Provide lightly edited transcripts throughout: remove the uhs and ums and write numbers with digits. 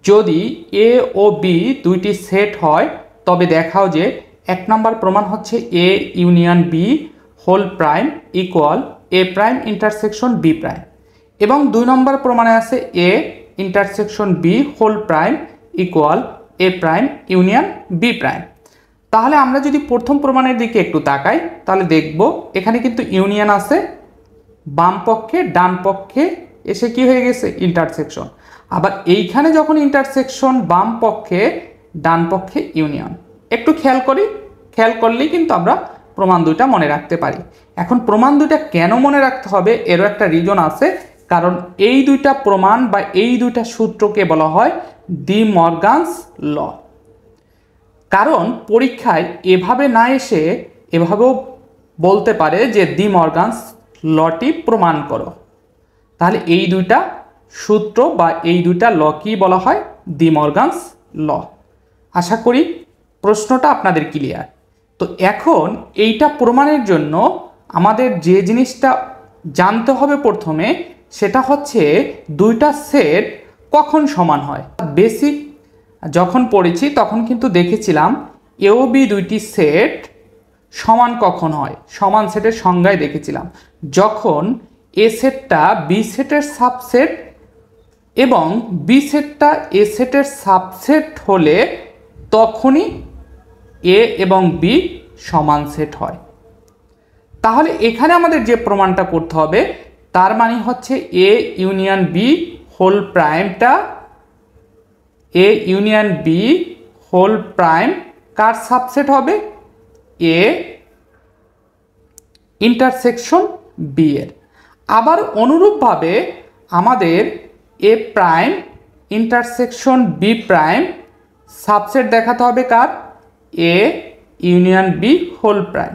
যদি এ ও বি দুইটি সেট হয় তবে দেখাও যে 1 নম্বর প্রমাণ হচ্ছে A union B whole prime equal A prime intersection B prime, এবং 2 নম্বর প্রমাণে আছে A intersection B whole prime equal A prime union B prime. তাহলে আমরা যদি প্রথম প্রমাণের দিকে একটু তাকাই তাহলে দেখব এখানে কিন্তু ইউনিয়ন আছে, বাম পক্ষে ডান পক্ষে এসে কি হয়ে গেছে ইন্টারসেকশন, আবার এইখানে যখন ইন্টারসেকশন বাম পক্ষে ডান পক্ষে ইউনিয়ন। একটু খেয়াল করি, খেয়াল করলেই কিন্তু আমরা প্রমাণ দুইটা মনে রাখতে পারি। এখন প্রমাণ দুইটা কেন মনে রাখতে হবে এরও একটা রিজন আছে, কারণ এই দুইটা প্রমাণ বা এই দুইটা সূত্রকে বলা হয় ডি মর্গানস ল। কারণ পরীক্ষায় এভাবে না এসে এভাবেও বলতে পারে যে ডি মর্গানস লটি প্রমাণ করো, তাহলে এই দুইটা সূত্র বা এই দুইটা ল কি বলা হয় ডি মর্গানস ল। আশা করি প্রশ্নটা আপনাদের ক্লিয়ার। তো এখন এইটা প্রমাণের জন্য আমাদের যে জিনিসটা জানতে হবে প্রথমে সেটা হচ্ছে দুইটা সেট কখন সমান হয়। বেসিক যখন পড়েছি তখন কিন্তু দেখেছিলাম এ ও বি দুইটি সেট সমান কখন হয়, সমান সেটের সংজ্ঞায় দেখেছিলাম যখন এ সেটটা বি সেটের সাবসেট এবং বি সেটটা এ সেটের সাবসেট হলে তখনই এ এবং বি সমান সেট হয়। তাহলে এখানে আমাদের যে প্রমাণটা করতে হবে তার মানে হচ্ছে এ ইউনিয়ন বি হোল প্রাইমটা A union B whole prime কার সাবসেট হবে এ ইন্টারসেকশন বি এর। আবার অনুরূপভাবে আমাদের A prime intersection B prime subset দেখাতে হবে কার A union B whole prime.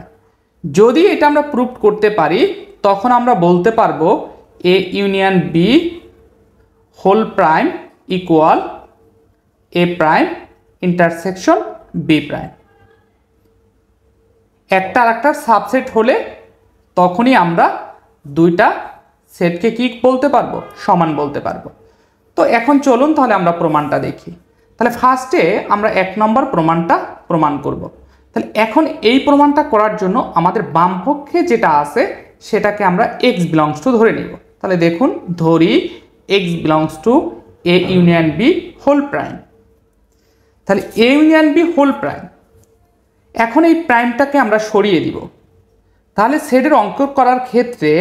যদি এটা আমরা প্রুভ করতে পারি তখন আমরা বলতে পারবো A union B whole prime equal A prime intersection B prime. একটা আরেকটার সাবসেট হলে তখনই আমরা দুইটা সেটকে কি বলতে পারবো সমান বলতে পারবো। তো এখন চলুন তাহলে আমরা প্রমাণটা দেখি। তাহলে ফার্স্টে আমরা 1 নম্বর প্রমাণটা প্রমাণ করব। তাহলে এখন এই প্রমাণটা করার জন্য আমাদের বাম পক্ষে যেটা আছে সেটাকে আমরা এক্স বিলংস টু ধরে নিব। তাহলে দেখুন ধরি X belongs to A union B whole prime. তাহলে A union B whole prime, এখন এই প্রাইমটাকে আমরা সরিয়ে দিব। তাহলে সেটের অঙ্ক করার ক্ষেত্রে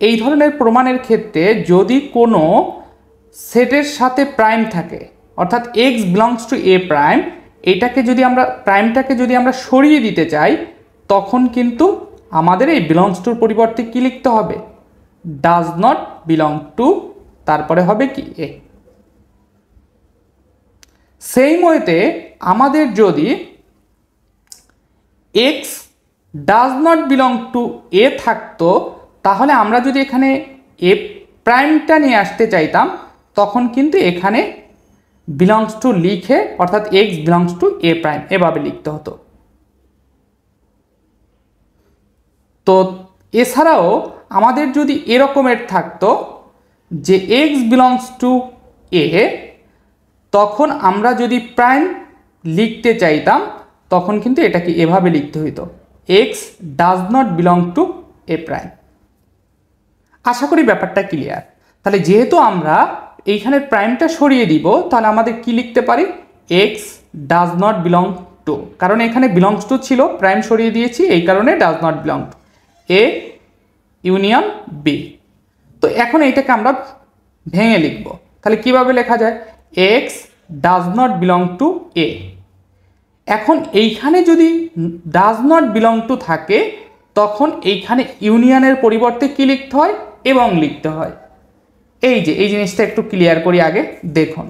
এই ধরনের প্রমাণের ক্ষেত্রে যদি কোনো সেটের সাথে প্রাইম থাকে অর্থাৎ x belongs to A prime, এটাকে যদি আমরা প্রাইমটাকে যদি আমরা সরিয়ে দিতে চাই তখন কিন্তু আমাদের এই বিলংস টুর পরিবর্তে কি লিখতে হবে ডাজ নট বিলং টু, তারপরে হবে কি এ। সেই মতে আমাদের যদি X does not belong to A থাকতো তাহলে আমরা যদি এখানে এ প্রাইমটা নিয়ে আসতে চাইতাম তখন কিন্তু এখানে বিলংস টু লিখে অর্থাৎ x belongs to A prime এভাবে লিখতে হতো। তো এছাড়াও আমাদের যদি এরকমের থাকতো যে এক্স বিলংস টু এ, তখন আমরা যদি প্রাইম লিখতে চাইতাম তখন কিন্তু এটাকে এভাবে লিখতে হইতো X does not belong to A prime. আশা করি ব্যাপারটা ক্লিয়ার। তাহলে যেহেতু আমরা এইখানে প্রাইমটা সরিয়ে দিব তাহলে আমাদের কি লিখতে পারি x does not belong two, কারণ এখানে বিলংস টু ছিল প্রাইম সরিয়ে দিয়েছি এই কারণে does not belong to A union B. তো এখন এইটাকে আমরা ভেঙে লিখব। তাহলে কিভাবে লেখা যায় X does not belong to A. এখন এইখানে যদি ডাজ নট বিলং টু থাকে তখন এইখানে ইউনিয়নের পরিবর্তে কি লিখতে হয় এবং লিখতে হয়। এই যে এই জিনিসটা একটু ক্লিয়ার করি আগে দেখুন,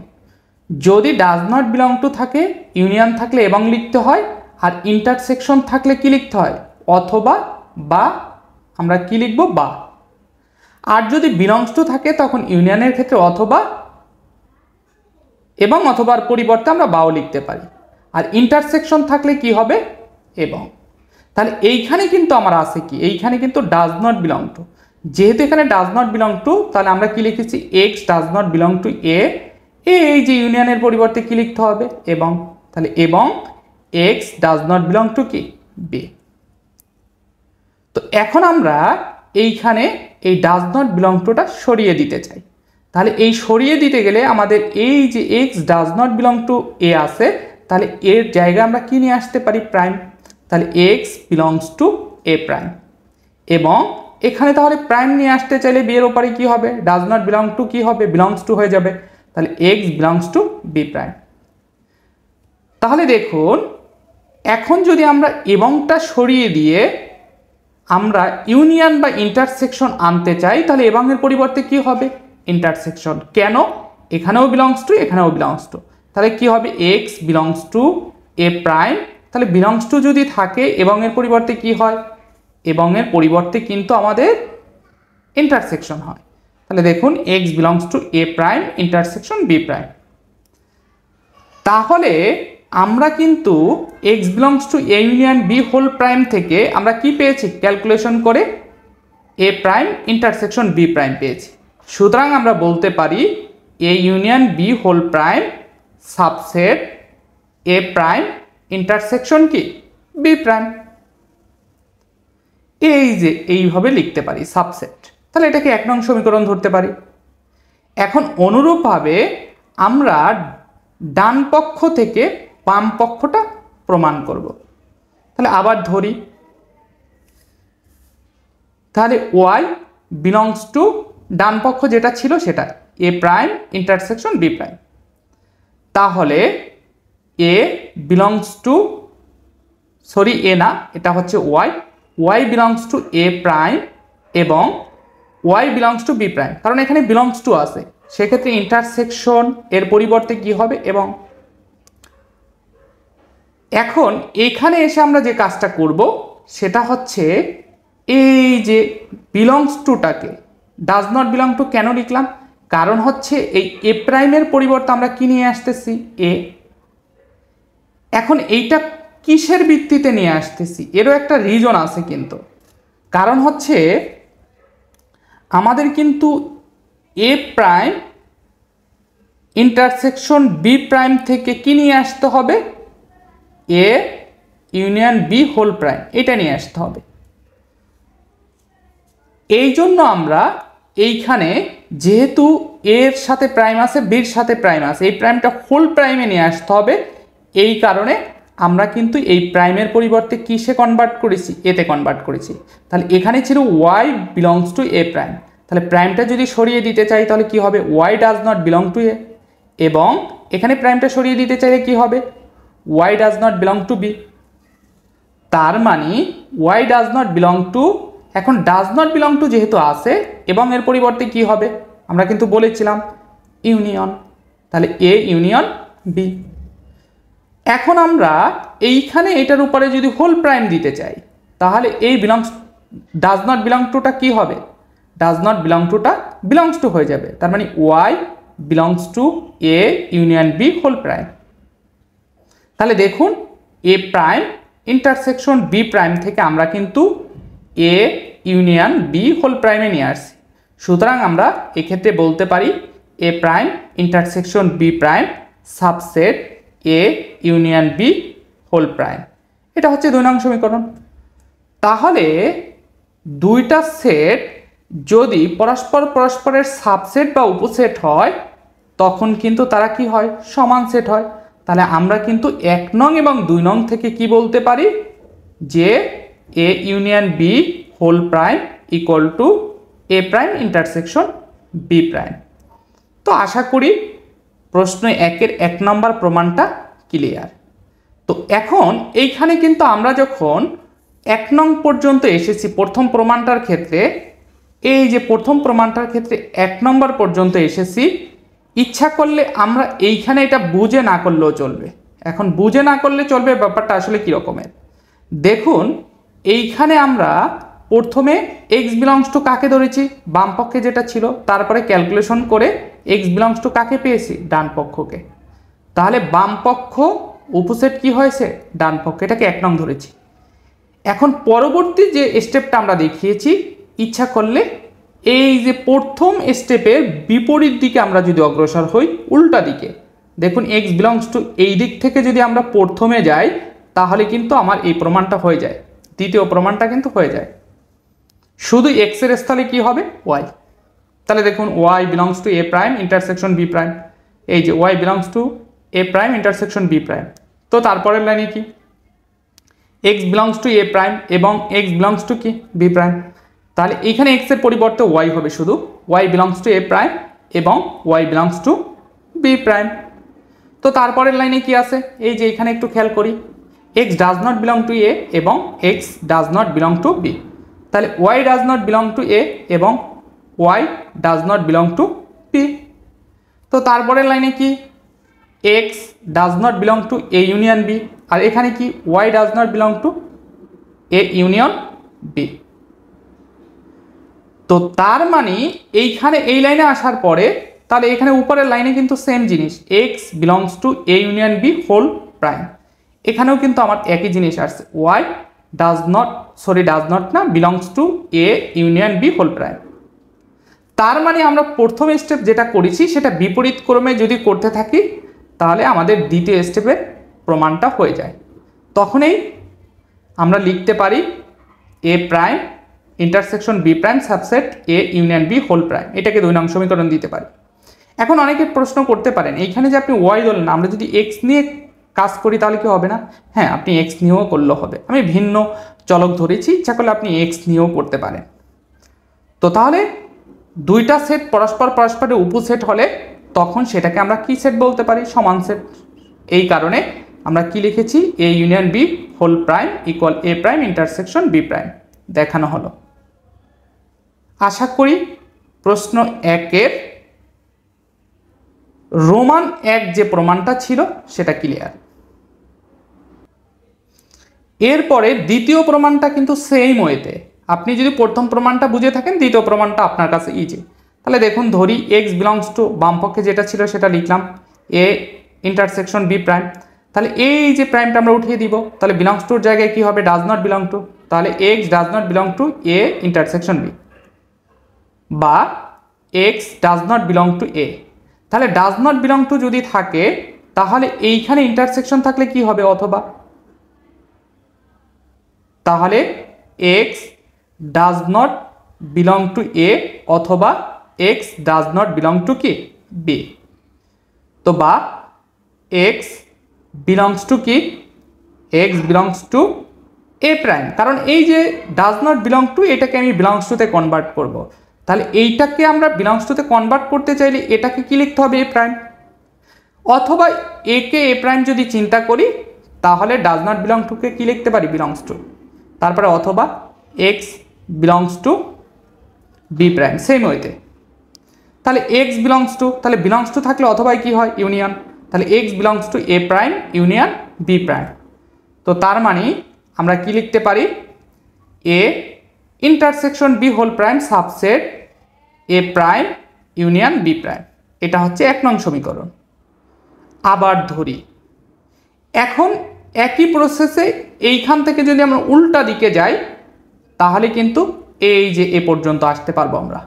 যদি ডাজ নট বিলং টু থাকে ইউনিয়ন থাকলে এবং লিখতে হয়, আর ইন্টারসেকশন থাকলে কি লিখতে হয় অথবা বা, আমরা কি লিখব বা। আর যদি বিলংস টু থাকে তখন ইউনিয়নের ক্ষেত্রে অথবা এবং অথবার পরিবর্তে আমরা বাও লিখতে পারি, আর ইন্টারসেকশন থাকলে কি হবে এবং। তাহলে এইখানে কিন্তু আমার আছে কি এইখানে কিন্তু ডাজ নট বিলং টু, যেহেতু এখানে ডাজ নট বিলং টু তাহলে আমরা কি লিখেছি X does not belong to A এই যে ইউনিয়নের পরিবর্তে কি লিখতে হবে, এবং। তাহলে এবং X does not belong to কি, বি। তো এখন আমরা এইখানে এই ডাজ নট বিলং টুটা সরিয়ে দিতে চাই। তাহলে এই সরিয়ে দিতে গেলে আমাদের এই যে X does not belong to A আছে, তাহলে এর জায়গায় আমরা কি নিয়ে আসতে পারি, প্রাইম। তাহলে X belongs to A prime, এবং এখানে তাহলে প্রাইম নিয়ে আসতে চাইলে বি এর ওপরে কি হবে, ডাজ নট বিলং টু কি হবে, বিলংস টু হয়ে যাবে। তাহলে X belongs to B prime. তাহলে দেখুন এখন যদি আমরা এবংটা সরিয়ে দিয়ে আমরা ইউনিয়ন বা ইন্টারসেকশন আনতে চাই, তাহলে এবং এর পরিবর্তে কি হবে, ইন্টারসেকশন। কেন, এখানেও বিলংস টু এখানেও বিলংস টু, তাহলে কি হবে, x belongs to A prime. তাহলে বিলংস টু যদি থাকে এবং এর পরিবর্তে কি হয়, এবং এর পরিবর্তে কিন্তু আমাদের ইন্টারসেকশন হয়। তাহলে দেখুন X belongs to A prime intersection B prime. তাহলে আমরা কিন্তু X belongs to A union B whole prime থেকে আমরা কি পেয়েছি, ক্যালকুলেশন করে A prime intersection B prime পেয়েছি। সুতরাং আমরা বলতে পারি A union B whole prime subset A prime intersection কি, বি প্রাইম। এই যে এইভাবে লিখতে পারি সাবসেট। তাহলে এটাকে 1 নং সমীকরণ ধরতে পারি। এখন অনুরূপভাবে আমরা ডান পক্ষ থেকে বাম পক্ষটা প্রমাণ করব। তাহলে আবার ধরি, তাহলে ওয়াই বিলংস টু ডান পক্ষ যেটা ছিল সেটা A prime intersection B prime. তাহলে A belongs to, sorry A না, এটা হচ্ছে Y, Y belongs to A prime এবং Y belongs to B prime, কারণ এখানে বিলংস টু আছে, সেক্ষেত্রে ইন্টারসেকশন এর পরিবর্তে কি হবে, এবং। এখন এখানে এসে আমরা যে কাজটা করব সেটা হচ্ছে এই যে বিলংস টুটাকে ডাজ নট বিলং টু কেন লিখলাম, কারণ হচ্ছে এই এ প্রাইমের পরিবর্তে আমরা কি নিয়ে আসতেছি, এ। এখন এইটা কিসের ভিত্তিতে নিয়ে আসতেছি, এরও একটা রিজন আছে কিন্তু, কারণ হচ্ছে আমাদের কিন্তু A prime intersection B prime থেকে কি নিয়ে আসতে হবে, A union B whole prime, এটা নিয়ে আসতে হবে। এই জন্য আমরা এইখানে যেহেতু এর সাথে প্রাইম আছে, বির সাথে প্রাইম আছে, এই প্রাইমটা হোল প্রাইমে নিয়ে আসতে হবে। এই কারণে আমরা কিন্তু এই প্রাইমের পরিবর্তে কিসে কনভার্ট করেছি, এতে কনভার্ট করেছি। তাহলে এখানে ছিল Y belongs to A prime, তাহলে প্রাইমটা যদি সরিয়ে দিতে চাই তাহলে কি হবে, Y does not belong to A, এবং এখানে প্রাইমটা সরিয়ে দিতে চাইলে কি হবে, Y does not belong to B. তার মানে Y does not belong to, এখন ডাজ নট বিলং টু যেহেতু আছে এবং এর পরিবর্তে কি হবে, আমরা কিন্তু বলেছিলাম ইউনিয়ন, তাহলে এ ইউনিয়ন বি। এখন আমরা এইখানে এটার উপরে যদি হোল প্রাইম দিতে চাই তাহলে এই বিলংস ডাজ নট বিলং টুটা কি হবে, ডাজ নট বিলং টুটা বিলংস টু হয়ে যাবে। তার মানে Y belongs to A union B whole prime. তাহলে দেখুন A prime intersection B prime থেকে আমরা কিন্তু এ ইউনিয়ন বি হোল প্রাইমে নিয়ে আসছি। সুতরাং আমরা এক্ষেত্রে বলতে পারি A prime intersection B prime subset A union B whole prime. এটা হচ্ছে 2 নং সমীকরণ। তাহলে দুইটা সেট যদি পরস্পরের সাবসেট বা উপসেট হয় তখন কিন্তু তারা কি হয়, সমান সেট হয়। তাহলে আমরা কিন্তু 1 নং এবং 2 নং থেকে কি বলতে পারি যে A union B whole prime equal to A prime intersection B prime. তো আশা করি প্রশ্ন 1-এর 1 নম্বর প্রমাণটা ক্লিয়ার। তো এখন এইখানে কিন্তু আমরা যখন 1 নং পর্যন্ত এসেছি প্রথম প্রমাণটার ক্ষেত্রে, এই যে প্রথম প্রমাণটার ক্ষেত্রে 1 নম্বর পর্যন্ত এসেছি, ইচ্ছা করলে আমরা এইখানে এটা বুঝে না করলেও চলবে। এখন বুঝে না করলে চলবে ব্যাপারটা আসলে কী রকমের দেখুন। এইখানে আমরা প্রথমে এক্স বিলংস টু কাকে ধরেছি, বাম পক্ষে যেটা ছিল, তারপরে ক্যালকুলেশন করে এক্স বিলংস টু কাকে পেয়েছি, ডান পক্ষকে। তাহলে বাম পক্ষ উপসেট কি হয়েছে, ডান পক্ষ, এটাকে 1 নং ধরেছি। এখন পরবর্তী যে স্টেপটা আমরা দেখিয়েছি, ইচ্ছা করলে এই যে প্রথম স্টেপের বিপরীত দিকে আমরা যদি অগ্রসর হই, উল্টা দিকে, দেখুন এক্স বিলংস টু এই দিক থেকে যদি আমরা প্রথমে যাই তাহলে কিন্তু আমার এই প্রমাণটা হয়ে যায়, দ্বিতীয় প্রমাণটা কিন্তু হয়ে যায়। শুধু এক্স এর স্থলে কি হবে? ওয়াই। তাহলে দেখুন Y belongs to A prime intersection B prime, এই যে Y belongs to A prime intersection B prime. তো তারপরের লাইনে কি? X belongs to A prime এবং এক্স বিলংস টু কি? B prime. তাহলে এইখানে এক্স এর পরিবর্তে ওয়াই হবে, শুধু Y belongs to A prime এবং Y belongs to B prime. তো তারপরের লাইনে কি আছে? এই যে এখানে একটু খেয়াল করি, X does not belong to A এবং X does not belong to B. তাহলে Y does not belong to A এবং Y does not belong to B. তো তারপরের লাইনে কি? X does not belong to A union B, আর এখানে কি? Y does not belong to A union B. তো তার মানে এইখানে এই লাইনে আসার পরে তাহলে এখানে উপরের লাইনে কিন্তু সেম জিনিস, X belongs to A union B whole prime, এখানেও কিন্তু আমার একই জিনিস আসছে, ওয়াই ডাজ নট না belongs to A union B whole prime. তার মানে আমরা প্রথম স্টেপ যেটা করেছি সেটা বিপরীত ক্রমে যদি করতে থাকি তাহলে আমাদের দ্বিতীয় স্টেপের প্রমাণটা হয়ে যায়। তখনই আমরা লিখতে পারি A prime intersection B prime subset A union B whole prime, এটাকে 2 নং সমীকরণ দিতে পারি। এখন অনেকে প্রশ্ন করতে পারেন, এইখানে যে আপনি ওয়াই ধরলেন, আমরা যদি এক্স নিয়ে কাজ করি তাহলে কি হবে না? হ্যাঁ, আপনি এক্স নিয়েও করলেও হবে, আমি ভিন্ন চলক ধরেছি, ইচ্ছা করলে আপনি এক্স নিয়েও করতে পারেন। তো তাহলে দুইটা সেট পরস্পরের উপসেট হলে তখন সেটাকে আমরা কি সেট বলতে পারি? সমান সেট। এই কারণে আমরা কি লিখেছি? A union B whole prime equal A prime intersection B prime দেখানো হলো। আশা করি প্রশ্ন 1-এর রোমান 1 যে প্রমাণটা ছিল সেটা ক্লিয়ার। এরপরে দ্বিতীয় প্রমাণটা কিন্তু সেম ওয়েতে, আপনি যদি প্রথম প্রমাণটা বুঝে থাকেন দ্বিতীয় প্রমাণটা আপনার কাছে ইজি। তাহলে দেখুন, ধরি এক্স বিলংস টু, বামপক্ষে যেটা ছিল সেটা লিখলাম এ ইন্টারসেকশন বি প্রাইম। তাহলে এই যে প্রাইমটা আমরা উঠিয়ে দিব, তাহলে বিলংস টুর জায়গায় কি হবে? Does not belong to. তাহলে X does not belong to A intersection B, বা X does not belong to A. তাহলে ডাজ নট বিলং টু যদি থাকে তাহলে এইখানে ইন্টারসেকশন থাকলে কি হবে? অথবা, তাহলে X does not belong to A অথবা X does not belong to কি? বি। তো বা এক্স বিলংস টু কি? X belongs to A prime, কারণ এই যে ডাজ নট বিলং টু এটাকে আমি বিলংস টুতে কনভার্ট করব। তাহলে এইটাকে আমরা বিলংস টুতে কনভার্ট করতে চাইলে এটাকে কি লিখতে হবে? এ প্রাইম। অথবা একে এ প্রাইম যদি চিন্তা করি তাহলে ডাজ নট বিলং টুকে কি লিখতে পারি? Belongs to. তারপরে অথবা X belongs to B prime same ওয়েতে। তাহলে এক্স বিলংস টু, তাহলে বিলংস টু থাকলে অথবাই কি হয়? ইউনিয়ন। তাহলে X belongs to A prime union B prime. তো তার মানে আমরা কি লিখতে পারি? A intersection B whole prime subset A prime union B prime. এটা হচ্ছে 1 নং সমীকরণ। আবার ধরি, এখন একই প্রসেসে এইখান থেকে যদি আমরা উল্টা দিকে যাই তাহলে কিন্তু এই যে এ পর্যন্ত আসতে পারবো, আমরা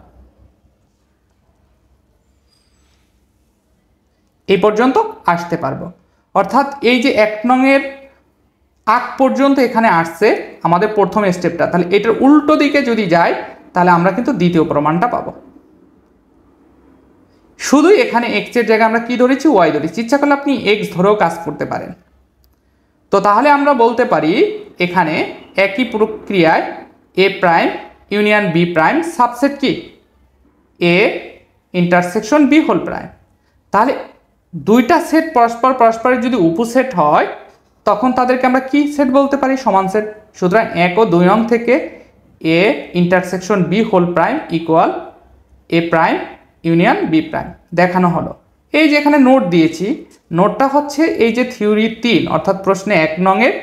এই পর্যন্ত আসতে পারবো। অর্থাৎ এই যে 1 নংয়ের আগ পর্যন্ত এখানে আসছে আমাদের প্রথম স্টেপটা, তাহলে এটার উল্টো দিকে যদি যাই তাহলে আমরা কিন্তু দ্বিতীয় প্রমাণটা পাবো। শুধু এখানে এক্স এর জায়গায় আমরা কি ধরেছি? ওয়াই ধরেছি, ইচ্ছা করলে আপনি এক্স ধরেও কাজ করতে পারেন। তো তাহলে আমরা বলতে পারি এখানে একই প্রক্রিয়ায় A prime union B prime subset কি? A intersection B whole prime. তাহলে দুইটা সেট পরস্পরের যদি উপসেট হয় তখন তাদেরকে আমরা কি সেট বলতে পারি? সমান সেট। সুতরাং 1 ও 2 নং থেকে A intersection B whole prime equal A prime union B prime দেখানো হলো। এই যে এখানে নোট দিয়েছি, নোটটা হচ্ছে এই যে থিওরি 3 অর্থাৎ প্রশ্নে 1 নংয়ের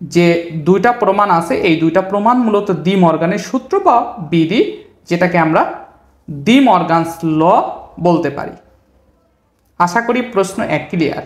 যে দুইটা প্রমাণ আছে, এই দুইটা প্রমাণ মূলত ডি মর্গানের সূত্র বা বিধি, যেটাকে আমরা ডি মর্গানস ল বলতে পারি। আশা করি প্রশ্ন 1 ক্লিয়ার।